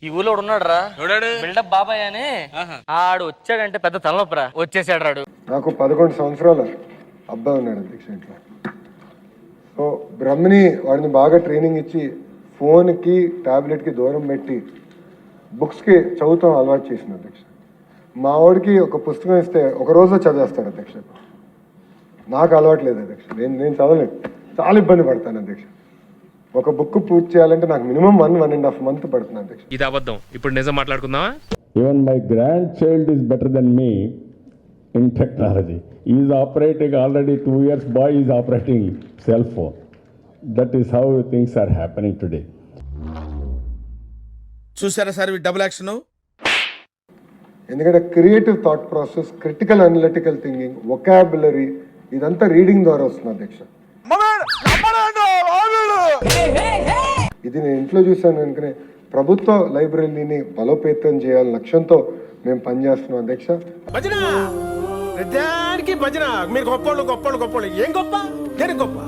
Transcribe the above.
ఈ ఊళ్ళో ఉన్నాడు రా బిల్డప్ బాబాయ్ అని ఆడు వచ్చాడంటే పెద్ద తలనొప్పరా వచ్చేసాడు రాడు. నాకు 11 సంవత్సరాల అబ్బాయి ఉన్నాడు అధ్యక్ష ఇంట్లో. సో బ్రహ్మని వాడిని బాగా ట్రైనింగ్ ఇచ్చి ఫోన్కి ట్యాబ్లెట్కి దూరం పెట్టి బుక్స్కి చదువుతాం అలవాటు చేసిన అధ్యక్ష. మా వాడికి ఒక పుస్తకం ఇస్తే ఒక రోజులో చదివేస్తాడు అధ్యక్ష. నాకు అలవాటు లేదు అధ్యక్ష, నేను చదవలేను, చాలా ఇబ్బంది పడతాను అధ్యక్ష. ఒక బుక్ పూర్తి చేయాలంటే నాకు మినిమం 1.5 months పడుతుంది అధ్యక్ష. ఇది అబద్ధం, ఇప్పుడు నిజం మాట్లాడుకుందామా? Even my grandchild is better than me in technology. He is operating already 2 years, boy is operating cell phone. That is how things are happening today. చూసారా సార్ డబుల్ యాక్షన్? ఎందుకంటే creative thought process, critical analytical thinking, vocabulary ఇదంతా reading ద్వారా వస్తుంది అధ్యక్ష. ఇది నేను ఇంట్లో చూసాను కనుకనే ప్రభుత్వ లైబ్రరీని బలోపేతం చేయాలని లక్ష్యంతో మేము పనిచేస్తున్నాం అధ్యక్ష. భజన ప్రతిదానికి భజన. మీరు గొప్పోళ్ళు గొప్పోళ్ళు గొప్పోళ్ళు, ఏం గొప్ప దేనికి గొప్ప?